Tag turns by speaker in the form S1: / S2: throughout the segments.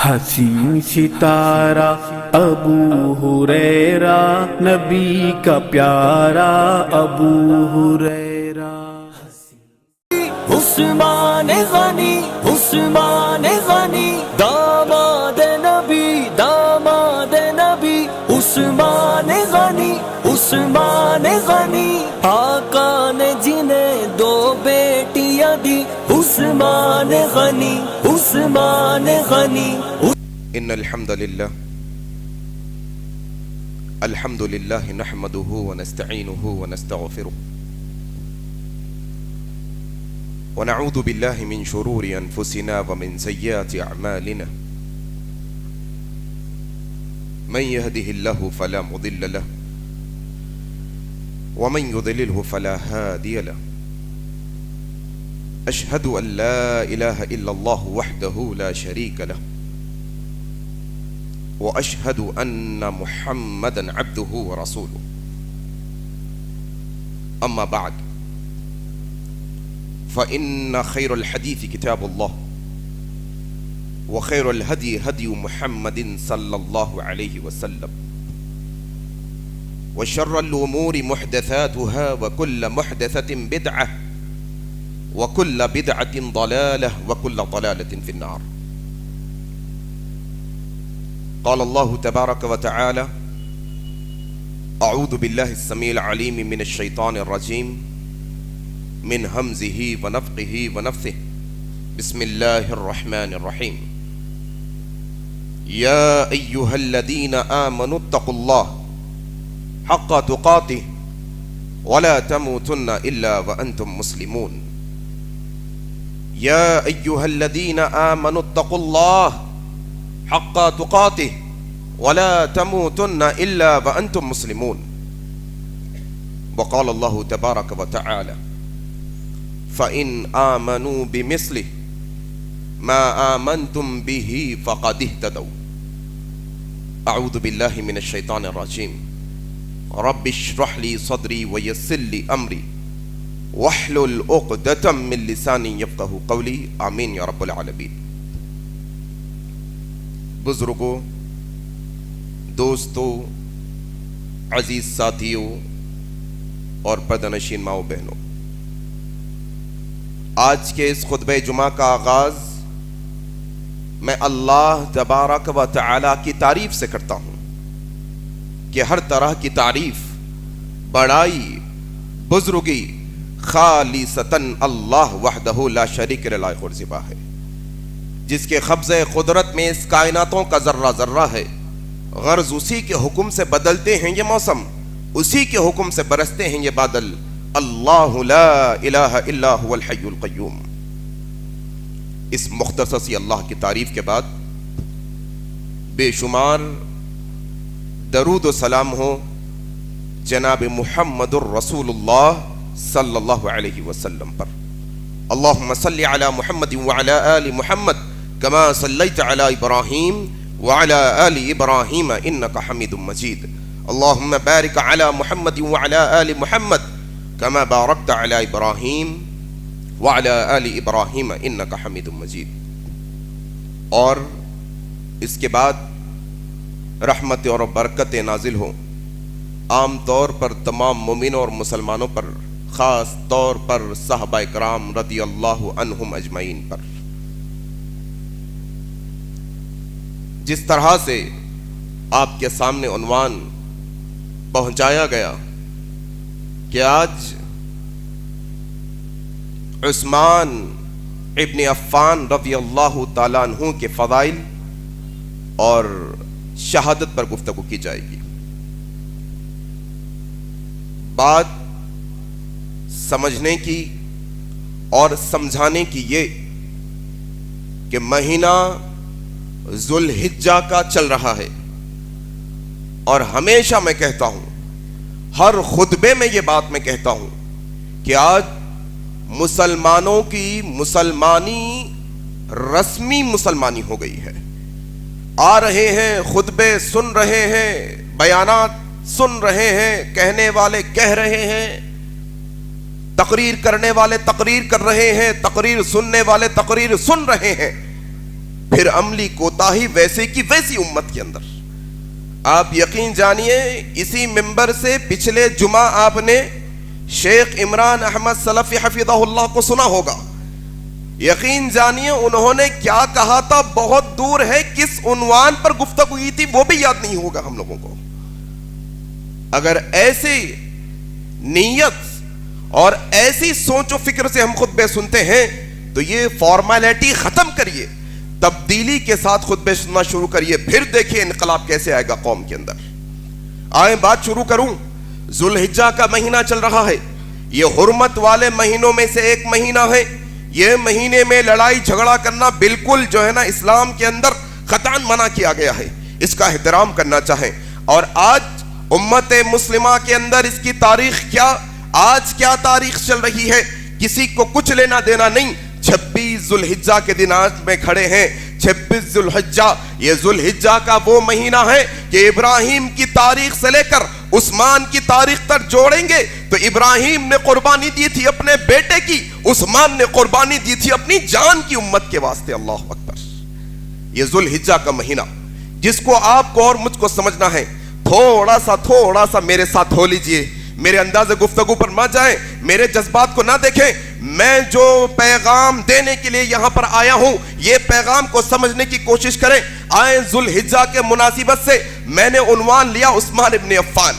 S1: حسین ستارہ ابو ہریرہ، نبی کا پیارا ابو ہریرہ۔
S2: عثمان غنی، عثمان غنی، داماد نبی، داماد نبی، عثمان غنی، عثمان غنی، آقا نے جنہیں دو بیٹیاں دی، عثمان غنی، عثمان غنی۔
S3: ان الحمد للہ الحمد للہ نحمده ونستعینه ونستغفره ونعوذ بالله من شرور انفسنا ومن سيئات اعمالنا، من يهده الله فلا مضل له ومن يضلله فلا هادي له، اشهد ان لا اله الا الله وحده لا شريك له، واشهد ان محمدا عبده ورسوله، اما بعد فان خير الحديث كتاب الله، وخير الهدي هدي محمد صلى الله عليه وسلم، وشر الامور محدثاتها، وكل محدثة بدعة، وكل بدعة ضلالة، وكل ضلالة في النار۔ قال الله تبارك وتعالى: أعوذ بالله السميع العليم من الشيطان الرجيم، من همزه ونفخه ونفثه، بسم الله الرحمن الرحيم، يا أيها الذين آمنوا اتقوا الله حق تقاته ولا تموتن إلا وأنتم مسلمون، يا أيها الذين آمنوا اتقوا الله حق تقاته ولا تموتن إلا وأنتم مسلمون، وقال الله تبارك وتعالى: فإن آمنوا بمثله ما آمنتم به فقد اهتدوا۔ أعوذ بالله من الشيطان الرجيم، رب اشرح لي صدري ويسر لي أمري واحلل عقدة من لساني يفقهوا قولي، آمين يا رب العالمين۔ بزرگوں، دوستوں، عزیز ساتھیوں اور پردہ ماؤں بہنوں، آج کے اس خطبہ جمعہ کا آغاز میں اللہ تبارک و تعالی کی تعریف سے کرتا ہوں کہ ہر طرح کی تعریف، بڑائی، بزرگی خالصتاً اللہ وحدہ لا شریک لہ لائق الذبح ہے، جس کے قبضہ قدرت میں اس کائناتوں کا ذرہ ذرہ ہے۔ غرض اسی کے حکم سے بدلتے ہیں یہ موسم، اسی کے حکم سے برستے ہیں یہ بادل۔ اللہ لا الہ الا هو الحی القیوم۔ اس مختصر سی اللہ کی تعریف کے بعد بے شمار درود و سلام ہو جناب محمد الرسول اللہ صلی اللہ علیہ وسلم پر۔ اللہم صلی علی محمد وعلی آل محمد كما صليت على إبراهيم وعلى آل إبراهيم إنك حميد مجيد، اللهم بارك على محمد وعلى آل محمد كما باركت على إبراهيم وعلى آل إبراهيم إنك حميد مجيد۔ اور اس کے بعد رحمت اور برکت نازل ہو عام طور پر تمام مومنوں اور مسلمانوں پر، خاص طور پر صحابہ کرام رضی اللہ عنہم اجمعین پر۔ جس طرح سے آپ کے سامنے عنوان پہنچایا گیا کہ آج عثمان ابن عفان رضی اللہ تعالیٰ عنہ کے فضائل اور شہادت پر گفتگو کی جائے گی۔ بات سمجھنے کی اور سمجھانے کی یہ کہ مہینہ ذوالحجہ کا چل رہا ہے، اور ہمیشہ میں کہتا ہوں، ہر خطبے میں یہ بات میں کہتا ہوں کہ آج مسلمانوں کی مسلمانی رسمی مسلمانی ہو گئی ہے۔ آ رہے ہیں، خطبے سن رہے ہیں، بیانات سن رہے ہیں، کہنے والے کہہ رہے ہیں، تقریر کرنے والے تقریر کر رہے ہیں، تقریر سننے والے تقریر سن رہے ہیں، پھر عملی کوتاہی ویسے کی ویسی امت کے اندر. آپ یقین جانیے اسی ممبر سے پچھلے جمعہ آپ نے شیخ عمران احمد سلفی حفظہ اللہ کو سنا ہوگا. یقین جانیے انہوں نے کیا کہا تھا بہت دور ہے, کس عنوان پر گفتگو کی تھی وہ بھی یاد نہیں ہوگا ہم لوگوں کو. اگر ایسی نیت اور ایسی سوچ و فکر سے ہم خطبے سنتے ہیں تو یہ فارمیلٹی ختم کریے, تبدیلی کے ساتھ خطبے سننا شروع کریے, پھر دیکھیے انقلاب کیسے آئے گا قوم کے اندر. آئیں بات شروع کروں. ذوالحجہ کا مہینہ چل رہا ہے, یہ حرمت والے مہینوں میں سے ایک مہینہ ہے. یہ مہینے میں لڑائی جھگڑا کرنا بالکل جو ہے نا اسلام کے اندر قطعاً منع کیا گیا ہے, اس کا احترام کرنا چاہیں. اور آج امت مسلمہ کے اندر اس کی تاریخ کیا, آج کیا تاریخ چل رہی ہے, کسی کو کچھ لینا دینا نہیں. 26 ذوالحجہ کے دن آج میں کھڑے ہیں. 26 ذوالحجہ, یہ ذوالحجہ کا وہ مہینہ ہے کہ ابراہیم کی تاریخ سے لے کر عثمان کی تاریخ تک جوڑیں گے تو ابراہیم نے قربانی دی تھی اپنے بیٹے کی, عثمان نے قربانی دی تھی اپنی جان کی امت کے واسطے. اللہ اکبر. یہ ذوالحجہ کا مہینہ جس کو آپ کو اور مجھ کو سمجھنا ہے, تھوڑا سا میرے ساتھ ہو لیجئے, میرے انداز گفتگو پر نہ جائیں, میرے جذبات کو نہ دیکھیں. میں جو پیغام دینے کے لیے یہاں پر آیا ہوں یہ پیغام کو سمجھنے کی کوشش کریں. آئیں ذوالحجہ کے مناسبت سے میں نے عنوان لیا عثمان ابن عفان.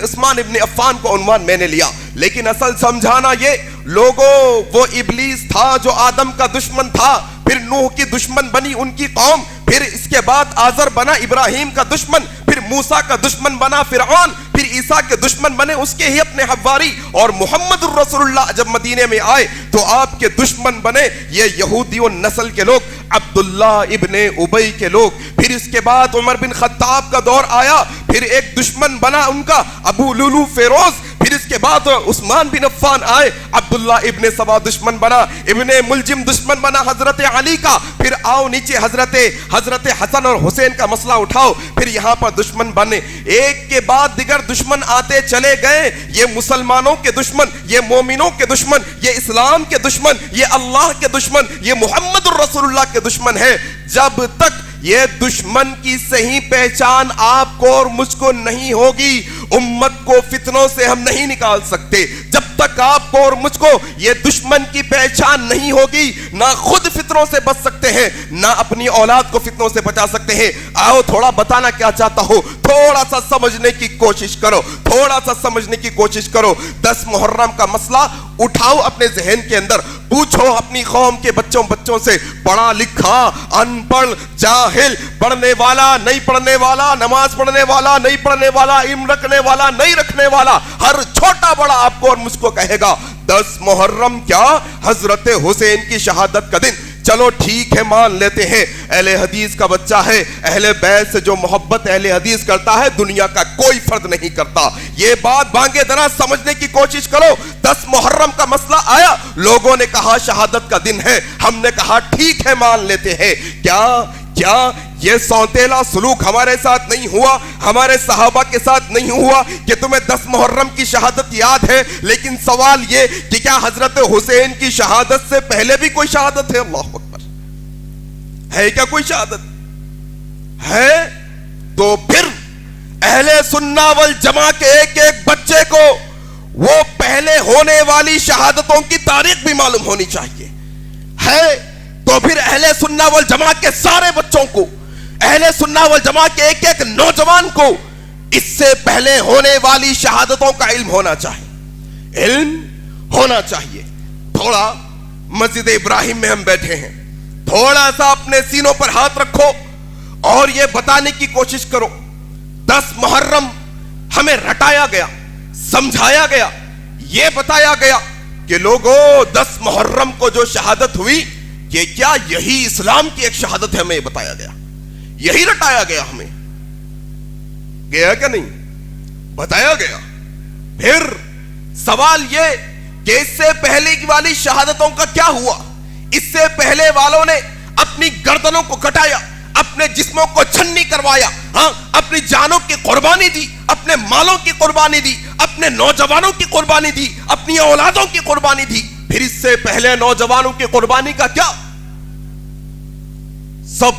S3: عثمان ابن عفان کو عنوان میں نے لیا, لیکن اصل سمجھانا یہ لوگوں وہ ابلیس تھا جو آدم کا دشمن تھا, پھر نوح کی دشمن بنی ان کی قوم, پھر اس کے بعد آزر بنا ابراہیم کا دشمن, پھر موسیٰ کا دشمن بنا فرعون, پھر عیسیٰ کے دشمن بنے اس کے ہی اپنے حواری, اور محمد الرسول اللہ جب مدینے میں آئے تو آپ کے دشمن بنے یہ یہودیوں نسل کے لوگ, عبداللہ ابن ابی کے لوگ. پھر اس کے بعد عمر بن خطاب کا دور آیا, پھر ایک دشمن بنا ان کا ابو لولو فیروز. پھر اس کے بعد عثمان بن عفان آئے, عبداللہ ابن سبا دشمن بنا, ابن ملجم دشمن بنا حضرت علی کا. پھر آؤ نیچے حضرت حسن اور حسین کا مسئلہ اٹھاؤ, پھر یہاں پر دشمن بنے, ایک کے بعد دیگر دشمن آتے چلے گئے. یہ مسلمانوں کے دشمن, یہ مومنوں کے دشمن, یہ اسلام کے دشمن, یہ اللہ کے دشمن, یہ محمد الرسول اللہ کے دشمن ہے. جب تک یہ دشمن کی صحیح پہچان آپ کو اور مجھ کو نہیں ہوگی امت کو فتنوں سے ہم نہیں نکال سکتے. جب تک آپ کو اور مجھ کو یہ دشمن کی پہچان نہیں ہوگی نہ خود فتنوں سے بچ سکتے ہیں نہ اپنی اولاد کو فتنوں سے بچا سکتے ہیں. آؤ تھوڑا بتانا کیا چاہتا ہوں, تھوڑا سا سمجھنے کی کوشش کرو, تھوڑا سا سمجھنے کی کوشش کرو. 10 محرم کا مسئلہ اٹھاؤ اپنے ذہن کے اندر, پوچھو اپنی قوم کے بچوں سے, پڑھا لکھا ان پڑھ جاہل, پڑھنے والا نہیں پڑھنے والا, نماز پڑھنے والا نہیں پڑھنے والا, علم رکھنے والا نہیں رکھنے والا, ہر چھوٹا بڑا آپ کو اور مجھ کو کہے گا 10 محرم کیا حضرت حسین کی شہادت کا دن. چلو ٹھیک ہے مان لیتے ہیں اہل حدیث کا بچہ ہے, اہل بیت سے جو محبت اہل حدیث کرتا ہے دنیا کا کوئی فرد نہیں کرتا. یہ بات بانگے درا سمجھنے کی کوشش کرو. 10 محرم کا مسئلہ آیا, لوگوں نے کہا شہادت کا دن ہے, ہم نے کہا ٹھیک ہے مان لیتے ہیں. کیا یہ سونتیلا سلوک ہمارے ساتھ نہیں ہوا, ہمارے صحابہ کے ساتھ نہیں ہوا کہ تمہیں 10 محرم کی شہادت یاد ہے, لیکن سوال یہ کہ کیا حضرت حسین کی شہادت سے پہلے بھی کوئی شہادت ہے؟ اللہ اکبر. ہے کیا کوئی شہادت ہے؟ تو پھر اہل سنہ والجماع کے ایک ایک بچے کو وہ پہلے ہونے والی شہادتوں کی تاریخ بھی معلوم ہونی چاہیے. ہے تو پھر اہل سنہ والجماع کے سارے بچوں کو, اہل سنہ والجماع کے ایک ایک نوجوان کو اس سے پہلے ہونے والی شہادتوں کا علم ہونا چاہیے, علم ہونا چاہیے. تھوڑا مسجد ابراہیم میں ہم بیٹھے ہیں, تھوڑا سا اپنے سینوں پر ہاتھ رکھو اور یہ بتانے کی کوشش کرو 10 محرم ہمیں رٹایا گیا, سمجھایا گیا, یہ بتایا گیا کہ لوگوں 10 محرم کو جو شہادت ہوئی کہ کیا یہی اسلام کی ایک شہادت ہے, ہمیں یہ بتایا گیا, یہی رٹایا گیا, ہمیں گیا کہ نہیں بتایا گیا. پھر سوال یہ کہ اس سے پہلے کی والی شہادتوں کا کیا ہوا؟ اس سے پہلے والوں نے اپنی گردنوں کو کٹایا, اپنے جسموں کو چھنی کروایا, ہاں اپنی جانوں کی قربانی دی, اپنے مالوں کی قربانی دی, اپنے نوجوانوں کی قربانی دی, اپنی اولادوں کی قربانی دی. پھر اس سے پہلے نوجوانوں کی قربانی کا کیا؟ سب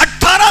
S3: 18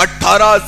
S3: 18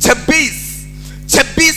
S3: 26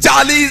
S3: 40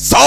S3: 100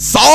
S3: 100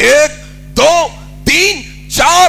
S3: 1 2 3 4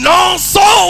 S3: 900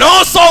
S3: 900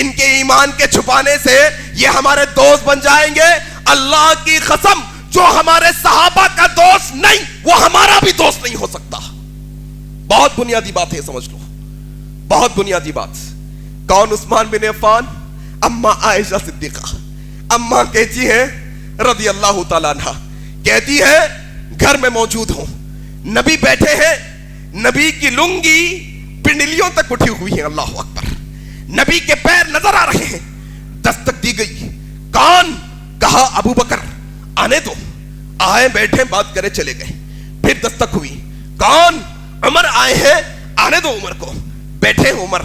S3: ان کے ایمان کے چھپانے سے یہ ہمارے دوست بن جائیں گے. اللہ کی قسم جو ہمارے صحابہ کا دوست نہیں وہ ہمارا بھی دوست نہیں ہو سکتا. بہت بنیادی بات ہے, سمجھ لو, بہت بنیادی بات. کون عثمان بن عفان؟ اما عائشہ صدیقہ. اما کہتی ہیں رضی اللہ تعالیٰ عنہ, کہتی ہے گھر میں موجود ہوں, نبی بیٹھے ہیں, نبی کی لنگی پنڈلیوں تک اٹھی ہوئی ہیں, اللہ اکبر, نبی کے پیر نظر آ رہے ہیں. دستک دی گئی, کون؟ کہا ابو بکر, آنے دو. آئے, بیٹھے, بات کرے, چلے گئے. پھر دستک ہوئی, کون؟ عمر آئے ہیں, آنے دو عمر کو. بیٹھے عمر,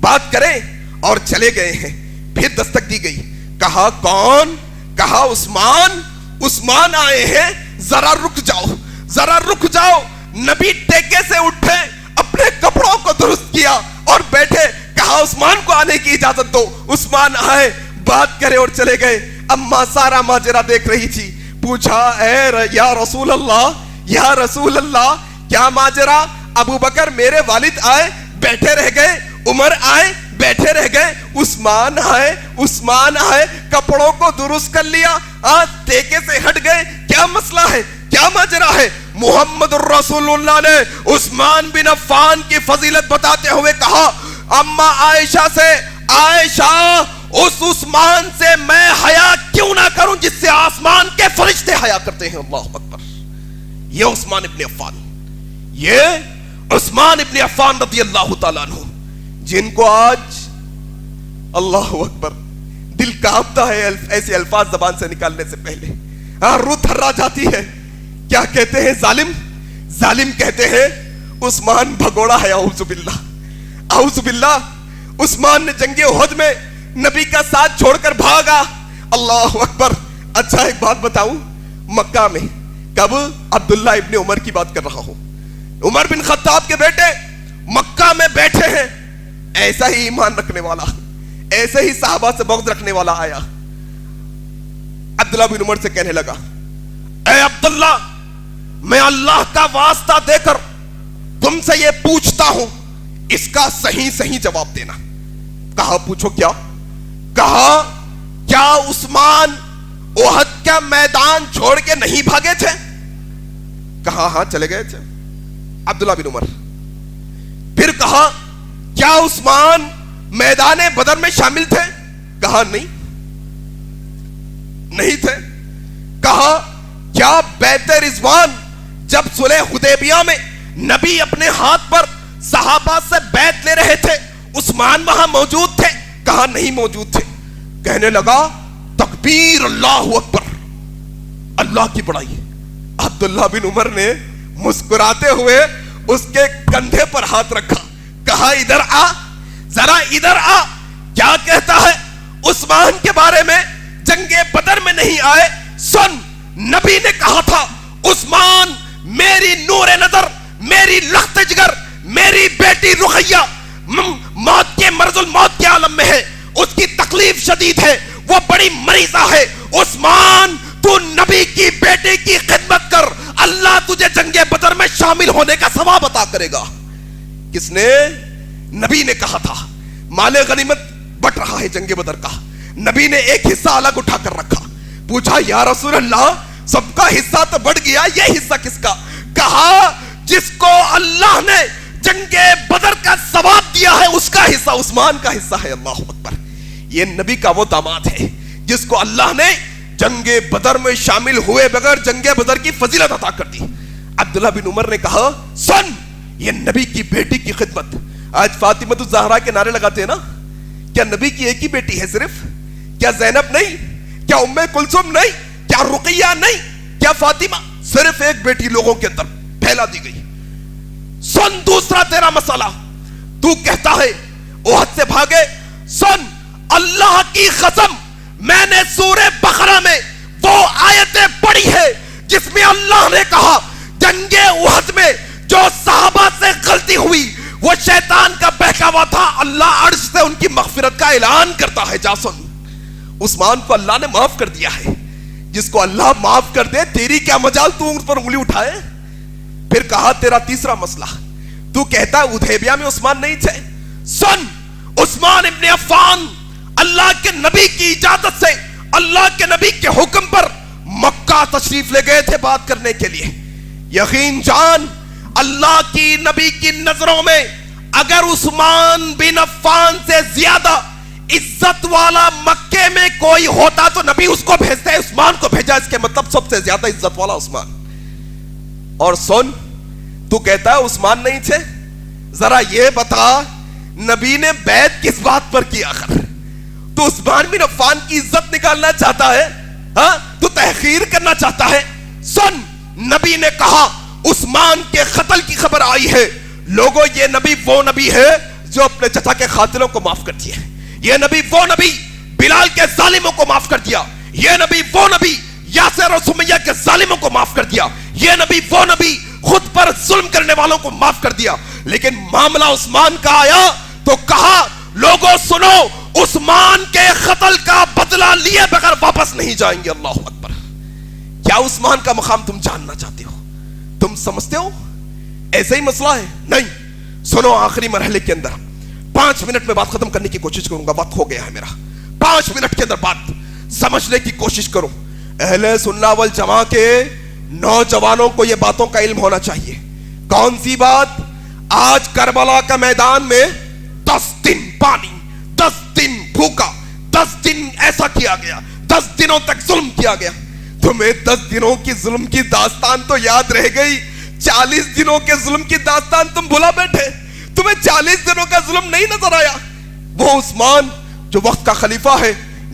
S3: بات کریں اور چلے گئے ہیں. پھر دستک دی گئی, کہا کون؟ کہا عثمان. عثمان آئے ہیں, ذرا رک جاؤ, ذرا رک جاؤ. نبی ٹیکے سے اٹھے, اپنے کپڑوں کو درست کیا اور بیٹھے. کہا عثمان کو آنے کی اجازت دو. عثمان آئے, بات کرے اور چلے گئے. اما سارا ماجرا دیکھ رہی تھی. پوچھا, اے یا رسول اللہ, یا رسول اللہ, کیا ماجرا؟ ابو بکر میرے والد آئے, بیٹھے رہ گئے. عمر آئے, بیٹھے رہ گئے. عثمان آئے, عثمان آئے, کپڑوں کو درست کر لیا, آج ٹیکے سے ہٹ گئے. کیا مسئلہ ہے, کیا ماجرا ہے؟ محمد الرسول اللہ نے عثمان بن عفان کی فضیلت بتاتے ہوئے کہا اما عائشہ سے, عائشہ اس عثمان سے میں حیا کیوں نہ کروں جس سے آسمان کے فرشتے حیا کرتے ہیں. اللہ اکبر. یہ عثمان ابن عفان, یہ عثمان ابن عفان رضی اللہ تعالیٰ عنہ, جن کو آج اللہ اکبر دل کانپتا ہے ایسے الفاظ زبان سے نکالنے سے پہلے, روح تھرا جاتی ہے. کیا کہتے ہیں؟ ظالم. ظالم کہتے ہیں عثمان بھگوڑا ہے. اعوذ باللہ, اعوذ باللہ. عثمان نے جنگ احد میں نبی کا ساتھ چھوڑ کر بھاگا. اللہ اکبر. اچھا ایک بات بتاؤں, مکہ میں کب؟ عبداللہ ابن عمر کی بات کر رہا ہوں, عمر بن خطاب کے بیٹے مکہ میں بیٹھے ہیں. ایسا ہی ایمان رکھنے والا, ایسے ہی صحابہ سے بغض رکھنے والا آیا. عبداللہ بن عمر سے کہنے لگا, اے عبداللہ, میں اللہ کا واسطہ دے کر تم سے یہ پوچھتا ہوں, اس کا صحیح صحیح جواب دینا. کہا پوچھو. کیا؟ کہا کیا عثمان احد کا میدان چھوڑ کے نہیں بھاگے تھے؟ کہا ہاں چلے گئے تھے. عبداللہ بن عمر. پھر کہا کیا عثمان میدان بدر میں شامل تھے؟ کہا نہیں, نہیں تھے. کہا کیا بیعت رضوان جب صلح حدیبیہ میں نبی اپنے ہاتھ پر صحابہ سے بیعت لے رہے تھے عثمان وہاں موجود تھے؟ کہا نہیں موجود تھے. کہنے لگا تکبیر, اللہ اکبر, اللہ کی بڑائی. عبداللہ بن عمر نے مسکراتے ہوئے اس کے کندھے پر ہاتھ رکھا, کہا ادھر آ, ذرا ادھر آ. کیا کہتا ہے عثمان کے بارے میں؟ جنگ بدر میں نہیں آئے. سن, نبی نے کہا تھا عثمان میری نور نظر, میری لخت جگر, میری بیٹی رقیہ موت کے مرض الموت کے عالم میں ہے, اس کی تکلیف شدید ہے, وہ بڑی مریضہ ہے. عثمان تو نبی کی بیٹی کی خدمت کر, اللہ تجھے جنگ بدر میں شامل ہونے کا ثواب عطا کرے گا. کس نے؟ نبی نے کہا تھا. مال غنیمت بٹ رہا ہے جنگ بدر کا, نبی نے ایک حصہ الگ اٹھا کر رکھا. پوچھا یا رسول اللہ, سب کا حصہ تو بڑھ گیا, یہ حصہ کس کا؟ کہا جس کو اللہ نے جنگ بدر کا ثواب دیا ہے اس کا حصہ عثمان کا حصہ ہے. اللہ اکبر. یہ نبی کا وہ داماد ہے جس کو اللہ نے جنگ بدر میں شامل ہوئے بغیر جنگ بدر کی فضیلت عطا کر دی. عبداللہ بن عمر نے کہا سن, یہ نبی کی بیٹی کی خدمت. آج فاطمۃ الزہرا کے نعرے لگاتے ہیں نا, کیا نبی کی ایک ہی بیٹی ہے صرف؟ کیا زینب نہیں؟ کیا ام کلثوم نہیں؟ کیا رقیہ نہیں؟ کیا فاطمہ؟ صرف ایک بیٹی لوگوں کے اندر پھیلا دی گئی. سن دوسرا تیرا مسئلہ, تو کہتا ہے احد سے بھاگے. سن, اللہ کی قسم میں نے سورہ بقرہ میں وہ آیتیں پڑھی ہے جس میں اللہ نے کہا جنگ احد میں جو صحابہ سے غلطی ہوئی وہ شیطان کا بہکاوا تھا, اللہ عرش سے ان کی مغفرت کا اعلان کرتا ہے. جا سن, عثمان کو اللہ نے معاف کر دیا ہے. جس کو اللہ معاف کر دے تیری کیا مجال تو ان پر انگلی اٹھائے. پھر کہا تیرا تیسرا مسئلہ, تو کہتا ہے حدیبیہ میں عثمان نہیں تھے. سن, عثمان ابن عفان اللہ کے نبی کی اجازت سے اللہ کے نبی کے حکم پر مکہ تشریف لے گئے تھے بات کرنے کے لیے. یقین جان اللہ کی نبی کی نظروں میں اگر عثمان بن عفان سے زیادہ عزت والا مکے میں کوئی ہوتا تو نبی اس کو بھیجتے. عثمان کو بھیجا، اس کے مطلب سب سے زیادہ عزت والا عثمان. اور سن، تو کہتا ہے عثمان نہیں تھے، ذرا یہ بتا نبی نے بیعت کس بات پر کی آخر؟ تو عثمان بن عفان کی عزت نکالنا چاہتا ہے؟ ہاں، تو تحقیر کرنا چاہتا ہے؟ سن، نبی نے کہا عثمان کے قتل کی خبر آئی ہے. لوگوں، یہ نبی وہ نبی ہے جو اپنے چچا کے قاتلوں کو معاف کرتی ہے. یہ نبی وہ نبی بلال کے ظالموں کو معاف کر دیا. یہ نبی وہ نبی یاسر اور سمیہ کے ظالموں کو معاف کر دیا. یہ نبی وہ نبی خود پر ظلم کرنے والوں کو معاف کر دیا. لیکن معاملہ عثمان کا آیا تو کہا لوگوں سنو، عثمان کے قتل کا بدلہ لیے بغیر واپس نہیں جائیں گے. اللہ اکبر. کیا عثمان کا مقام تم جاننا چاہتے ہو؟ تم سمجھتے ہو ایسا ہی مسئلہ ہے؟ نہیں. سنو، آخری مرحلے کے اندر 5 منٹ میں بات ختم کرنے کی کوشش کروں گا، وقت ہو گیا ہے میرا. 5 منٹ کے اندر بات سمجھنے کی کوشش کروں. اہل سنہ والجماع کے نوجوانوں کو یہ باتوں کا علم ہونا چاہیے. کون سی بات؟ آج کربلا کا میدان میں 10 دن پانی، 10 دن بھوکا، 10 دن ایسا کیا گیا، 10 دنوں تک ظلم کیا گیا. تمہیں 10 دنوں کی ظلم کی داستان تو یاد رہ گئی، 40 دنوں کے ظلم کی داستان تم بھلا بیٹھے. تمہیں 40 دنوں کا ظلم نہیں نظر آیا؟ وہ عثمان جو وقت کا خلیفہ ہے،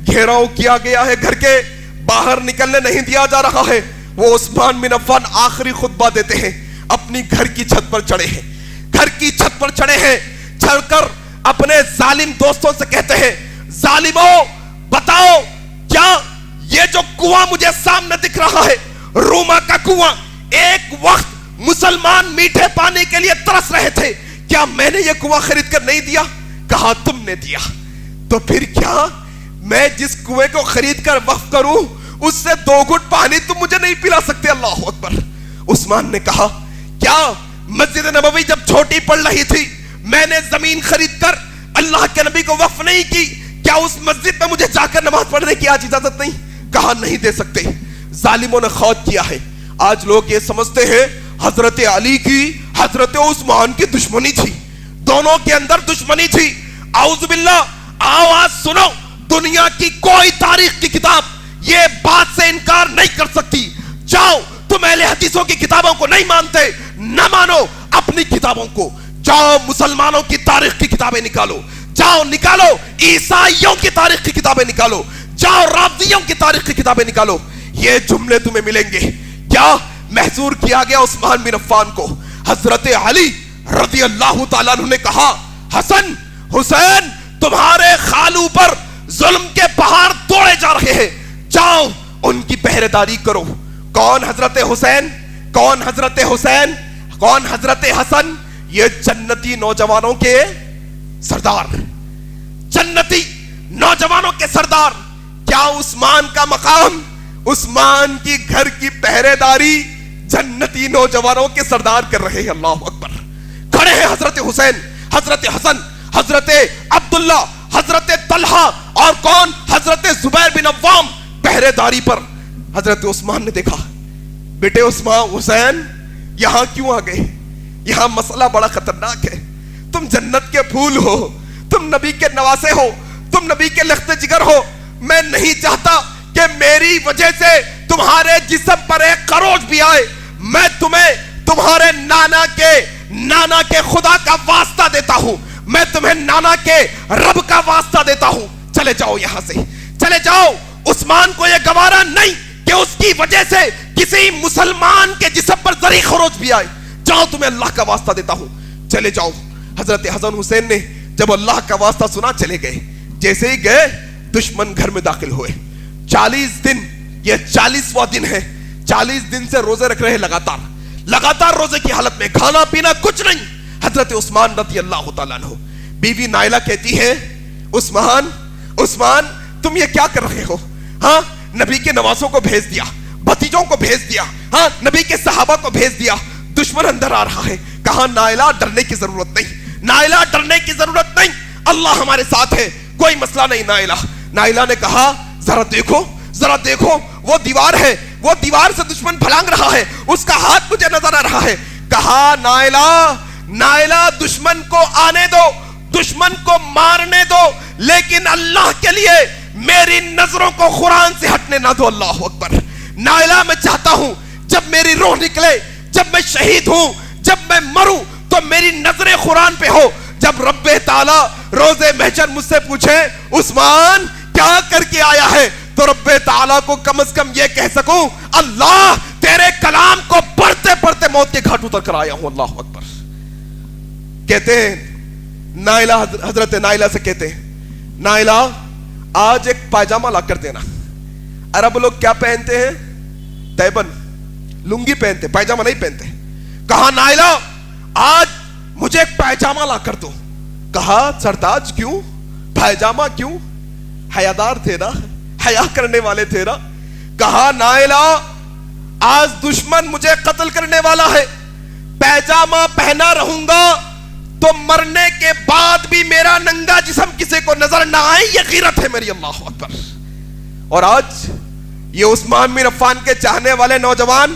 S3: گھیراؤ کیا گیا ہے، گھر کے باہر نکلنے نہیں دیا جا رہا ہے. وہ عثمان بن عفان آخری خطبہ دیتے ہیں، اپنی گھر کی چھت پر چڑھے ہیں. گھر کی چھت پر چڑھے ہیں، چڑھ کر اپنے ظالم دوستوں سے کہتے ہیں ظالموں بتاؤ کیا یہ جو کنواں مجھے سامنے دکھ رہا ہے، روما کا کنواں، ایک وقت مسلمان میٹھے پانی کے لیے ترس رہے تھے، کیا میں نے یہ کنواں خرید کر نہیں دیا؟ کہا تم نے دیا. تو پھر کیا میں جس کنویں کو خرید کر وقف کروں اس سے 2 گھٹ پانی تم مجھے نہیں پلا سکتے؟ اللہ اکبر. عثمان نے کہا کیا مسجد نبوی جب چھوٹی پڑ رہی تھی میں نے زمین خرید کر اللہ کے نبی کو وقف نہیں کی؟ کیا اس مسجد میں مجھے جا کر نماز پڑھنے کی آج اجازت نہیں؟ کہا نہیں دے سکتے. ظالموں نے خود کیا ہے. آج لوگ یہ سمجھتے ہیں حضرت علی کی حضرت عثمان کی دشمنی تھی، دونوں کے اندر دشمنی تھی. اعوذ باللہ. آواز سنو، دنیا کی کوئی تاریخ کی کتاب یہ بات سے انکار نہیں کر سکتی. جاؤ، تم اہل حدیثوں کی کتابوں کو نہیں مانتے، نہ مانو اپنی کتابوں کو. جاؤ مسلمانوں کی تاریخ کی کتابیں نکالو، جاؤ نکالو عیسائیوں کی تاریخ کی کتابیں نکالو، جاؤ رافضیوں کی تاریخ کی کتابیں نکالو. یہ جملے تمہیں ملیں گے. کیا محظور کیا گیا عثمان بن عفان کو؟ حضرت علی رضی اللہ تعالیٰ عنہ نے کہا حسن حسین تمہارے خالو پر ظلم کے پہاڑ توڑے جا رہے ہیں، جاؤ ان کی پہرے داری کرو. کون حضرت حسین؟ کون حضرت حسین؟ کون حضرت حسن؟ یہ جنتی نوجوانوں کے سردار، جنتی نوجوانوں کے سردار. کیا عثمان کا مقام؟ عثمان کی گھر کی پہرے داری جنتی نوجوانوں کے سردار کر رہے ہیں. اللہ اکبر. کھڑے ہیں حضرت حسین، حضرت حسن، حضرت عبداللہ، حضرت طلحہ اور کون؟ حضرت زبیر بن عوام پہرے داری پر. حضرت عثمان نے دیکھا بیٹے عثمان حسین یہاں کیوں آ گئے؟ یہاں مسئلہ بڑا خطرناک ہے. تم جنت کے پھول ہو، تم نبی کے نواسے ہو، تم نبی کے لخت جگر ہو. میں نہیں چاہتا کہ میری وجہ سے تمہارے جسم پر ایک خروش بھی آئے. میں تمہیں تمہارے نانا کے خدا کا واسطہ دیتا ہوں، میں تمہیں نانا کے رب کا واسطہ دیتا ہوں. چلے جاؤ یہاں سے، چلے جاؤ. عثمان کو یہ گوارا نہیں کہ اس کی وجہ سے کسی مسلمان کے جسم پر ذری خروش بھی آئے. جاؤ تمہیں اللہ کا واسطہ دیتا ہوں، چلے جاؤ. حضرت حسن حسین نے جب اللہ کا واسطہ سنا چلے گئے. جیسے ہی گئے دشمن گھر میں داخل ہوئے. 40 دن، یہ 40واں دن ہے. 40 دن سے روزے رکھ رہے لگاتار روزے کی حالت میں، کھانا پینا کچھ نہیں. حضرت عثمان رضی اللہ تعالیٰ عنہ. بیوی نائلہ کہتی ہے عثمان تم یہ کیا کر رہے ہو؟ ہاں نبی کے نواسوں کو بھیج دیا، بھتیجوں کو بھیج دیا، ہاں نبی کے صحابہ کو بھیج دیا، دشمن اندر آ رہا ہے. کہا نائلہ ڈرنے کی ضرورت نہیں، نائلہ ڈرنے کی ضرورت نہیں، اللہ ہمارے ساتھ ہے. کوئی مسئلہ نہیں نائلہ. نائلہ نے کہا ذرا دیکھو وہ دیوار ہے, وہ دیوار سے دشمن پھلانگ رہا ہے, اس کا ہاتھ مجھے نظر آ رہا ہے. کہا نائلہ دشمن کو آنے دو, دشمن کو مارنے دو, لیکن اللہ کے لیے میری نظروں کو قرآن سے ہٹنے نہ دو. اللہ اکبر. نائلہ میں چاہتا ہوں جب میری روح نکلے, جب میں شہید ہوں, جب میں مروں تو میری نظریں قرآن پہ ہو. جب رب تعالی روز محشر مجھ سے پوچھے عثمان کیا کر کے آیا ہے, تو رب تعالیٰ کو کم از کم یہ کہہ سکوں اللہ تیرے کلام کو پڑھتے پڑھتے موت کے گھاٹ اتر کر آیا ہوں. اللہ اکبر. کہتے ہیں نائلہ, حضرت نائلہ سے کہتے ہیں نائلہ آج ایک پائجامہ لا کر دینا. عرب لوگ کیا پہنتے ہیں؟ تیبن, لنگی پہنتے, پائجامہ نہیں پہنتے. کہا نائلہ آج مجھے ایک پائجامہ لا کر دو. کہا سرتاج کیوں, پائجامہ کیوں؟ حیادار تھے نا, حیا کرنے والے تھے نا. کہا نائلہ آج دشمن مجھے قتل کرنے والا ہے, پائجامہ پہنا رہوں گا تو مرنے کے بعد بھی میرا ننگا جسم کسی کو نظر نہ آئے, یہ غیرت ہے میری. اللہ اکبر. اور آج یہ عثمان بن عفان کے چاہنے والے نوجوان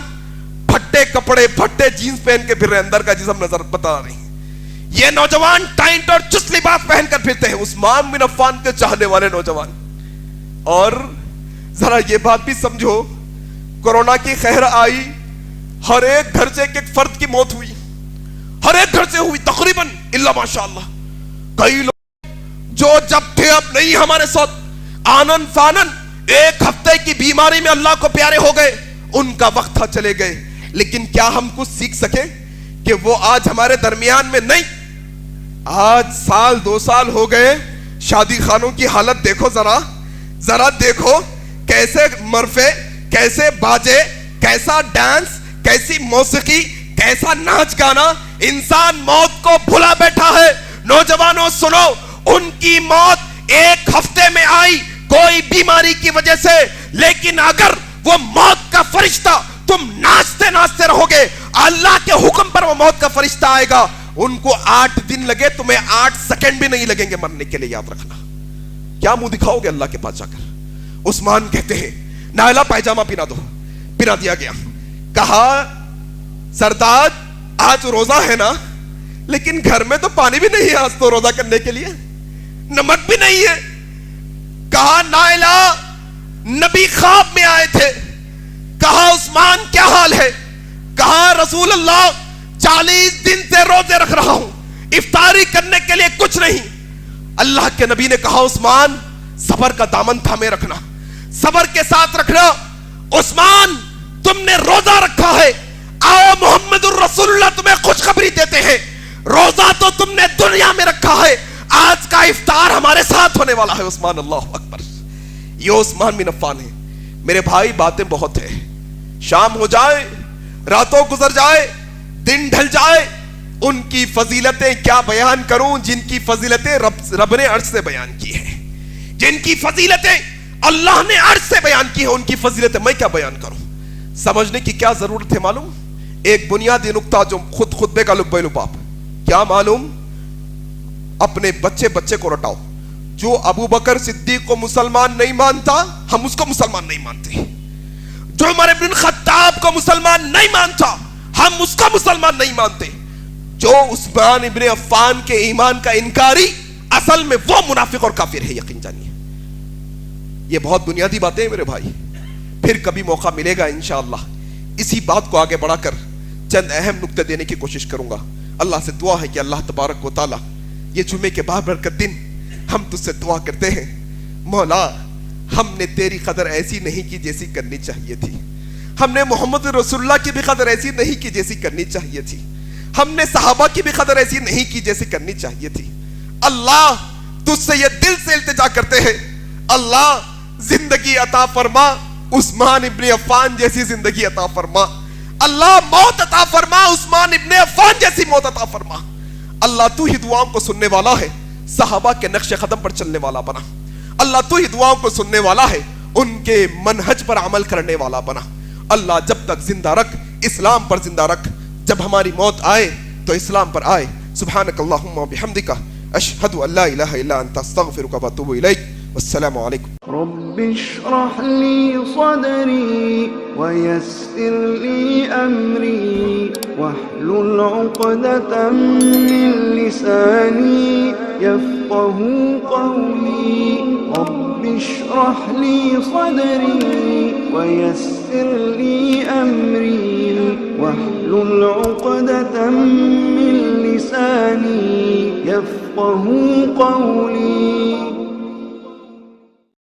S3: پھٹے کپڑے, پھٹے جینز پہن کے پھر رہے, اندر کا جسم نظر بتا نہیں. یہ نوجوان ٹائٹ اور چست لباس پہن کر پھرتے ہیں, عثمان بن عفان کے چاہنے والے نوجوان. اور ذرا یہ بات بھی سمجھو, کورونا کی خیر آئی, ہر ایک گھر سے ایک فرد کی موت ہوئی, ہر ایک گھر سے ہوئی تقریباً الا ماشاءاللہ. کئی لوگ جو جب تھے اب نہیں ہمارے ساتھ, آنن فانن ایک ہفتے کی بیماری میں اللہ کو پیارے ہو گئے, ان کا وقت تھا چلے گئے. لیکن کیا ہم کچھ سیکھ سکے کہ وہ آج ہمارے درمیان میں نہیں؟ آج سال 2 سال ہو گئے, شادی خانوں کی حالت دیکھو, ذرا دیکھو کیسے مرفے, کیسے باجے, کیسا ڈانس, کیسی موسیقی, کیسا ناچ گانا. انسان موت کو بھلا بیٹھا ہے. نوجوانوں سنو, ان کی موت ایک ہفتے میں آئی کوئی بیماری کی وجہ سے, لیکن اگر وہ موت کا فرشتہ تم ناچتے ناچتے رہو گے, اللہ کے حکم پر وہ موت کا فرشتہ آئے گا. ان کو 8 دن لگے, تمہیں 8 سیکنڈ بھی نہیں لگیں گے مرنے کے لیے, یاد رکھنا. کیا منہ دکھاؤ گے اللہ کے پاس جا کر؟ عثمان کہتے ہیں نائلہ پائجامہ پہنا دو. پہنا دیا گیا. کہا سردار آج روزہ ہے نا, لیکن گھر میں تو پانی بھی نہیں ہے آج تو روزہ کرنے کے لیے, نمک بھی نہیں ہے. کہا نائلہ نبی خواب میں آئے تھے. کہا عثمان کیا حال ہے؟ کہا رسول اللہ 40 دن سے روزے رکھ رہا ہوں, افطاری کرنے کے لیے کچھ نہیں. اللہ کے نبی نے کہا عثمان صبر کا دامن تھامے رکھنا, صبر کے ساتھ رکھنا. عثمان تم نے روزہ رکھا ہے, آؤ محمد الرسول اللہ تمہیں خوشخبری دیتے ہیں, روزہ تو تم نے دنیا میں رکھا ہے, آج کا افطار ہمارے ساتھ ہونے والا ہے. عثمان, اللہ اکبر. یہ عثمان بن عفان ہے. میرے بھائی باتیں بہت ہیں, شام ہو جائے, راتوں گزر جائے, دن ڈھل جائے, ان کی فضیلتیں کیا بیان کروں, جن کی فضیلتیں رب نے عرش سے بیان کی ہیں, جن کی فضیلتیں اللہ نے عرش سے بیان کی ہیں, ان کی فضیلتیں میں کیا بیان کروں. سمجھنے کی کیا ضرورت ہے معلوم؟ ایک بنیادی نقطہ جو خود خطبے کا لب لباب, کیا معلوم؟ اپنے بچے کو رٹاؤ. جو ابو بکر صدیق کو مسلمان نہیں مانتا, ہم اس کو مسلمان نہیں مانتے. جو عمر بن خطاب کو مسلمان نہیں مانتا, ہم اس کو مسلمان نہیں مانتے. جو عثمان ابن عفان کے ایمان کا انکاری, اصل میں وہ منافق اور کافر ہے, یقین جانیے. یہ بہت بنیادی باتیں ہیں میرے بھائی. پھر کبھی موقع ملے گا انشاءاللہ اسی بات کو آگے بڑھا کر چند اہم نکتے دینے کی کوشش کروں گا. اللہ سے دعا ہے کہ اللہ تبارک و تعالی یہ جمعے کے بابرکت دن ہم تجھ سے دعا کرتے ہیں, مولا ہم نے تیری قدر ایسی نہیں کی جیسی کرنی چاہیے تھی, ہم نے محمد رسول اللہ کی بھی قدر ایسی نہیں کی جیسی کرنی چاہیے تھی, ہم نے صحابہ کی بھی قدر ایسی نہیں کی جیسی کرنی چاہیے تھی. اللہ تجھ سے یہ دل سے التجا کرتے ہیں, اللہ زندگی عطا فرما, عثمان ابن عفان جیسی زندگی عطا فرما. اللہ موت عطا فرما, عثمان ابن عفان جیسی موت عطا فرما. اللہ تو ہی دعاؤں کو سننے والا ہے, صحابہ کے نقش قدم پر چلنے والا بنا. اللہ تو ہی دعاؤں کو سننے والا ہے, ان کے منہج پر عمل کرنے والا بنا. اللہ جب تک زندہ رکھ, اسلام پر زندہ رکھ, جب ہماری موت آئے تو اسلام پر آئے. سبحانک اللہم و بحمدک اشہد ان لا الہ الا انت استغفرک و اتوب الیک والسلام علیکم.
S4: رب اشرح لي صدري ويسر لي أمري واحلل عقدة من لساني يفقه قولي. رب اشرح لي صدري ويسر لي أمري واحلل عقدة من لساني يفقه قولي.